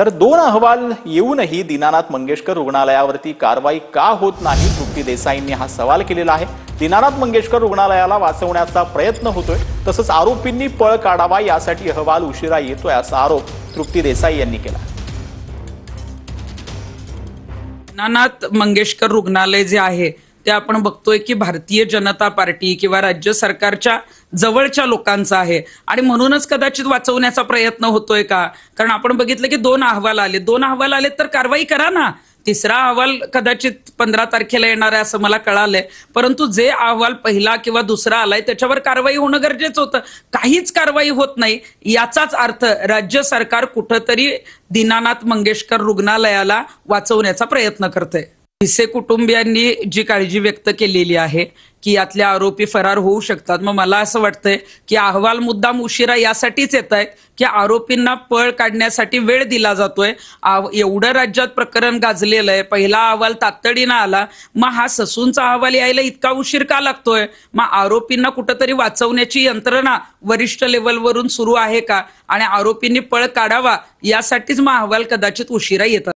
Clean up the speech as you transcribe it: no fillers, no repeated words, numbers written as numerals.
तर 2 अहवाल येऊनही दीनानाथ मंगेशकर रुग्णालयावरती कारवाई का होत नाही, तृप्ती देसाईंनी हा सवाल केलेला आहे। दीनानाथ मंगेशकर रुग्णालयाला वाचवण्याचा प्रयत्न होतोय, तसंच आरोपींनी पळ काढावा यासाठी अहवाल उशिरा येतोय असा आरोप तृप्ती देसाई यांनी केला। दीनानाथ मंगेशकर रुग्णालय जे आहे ते आपण बघतोय की भारतीय जनता पार्टी किंवा राज्य सरकारच्या जवळच्या लोकांचा आहे आणि म्हणूनच कदाचित वाचवण्याचा प्रयत्न होतोय का? कारण आपण बघितलं की 2 अहवाल आले तर कारवाई करा ना। तिसरा अहवाल कदाचित 15 तारखेला येणार आहे असं मला कळालंय, परंतु जे अहवाल पहिला किंवा दुसरा आलाय त्याच्यावर कारवाई होणं गरजेचं होतं। काहीच कारवाई होत नाही याचाच अर्थ राज्य सरकार कुठंतरी दीनानाथ मंगेशकर रुग्णालयाला वाचवण्याचा प्रयत्न करतंय। भिसे कुटुंबियांनी जी काळजी व्यक्त केलेली आहे की यातले आरोपी फरार होऊ शकतात, मग मला असं वाटतंय की अहवाल मुद्दाम उशिरा यासाठीच येत आहेत की आरोपींना पळ काढण्यासाठी वेळ दिला जातोय। एवढं राज्यात प्रकरण गाजलेलं आहे, पहिला अहवाल तातडीनं आला, मग हा ससूनचा अहवाल यायला इतका उशीर का लागतोय? मग आरोपींना कुठंतरी वाचवण्याची यंत्रणा वरिष्ठ लेवलवरून सुरू आहे का? आणि आरोपींनी पळ काढावा यासाठीच मग अहवाल कदाचित उशिरा येतात।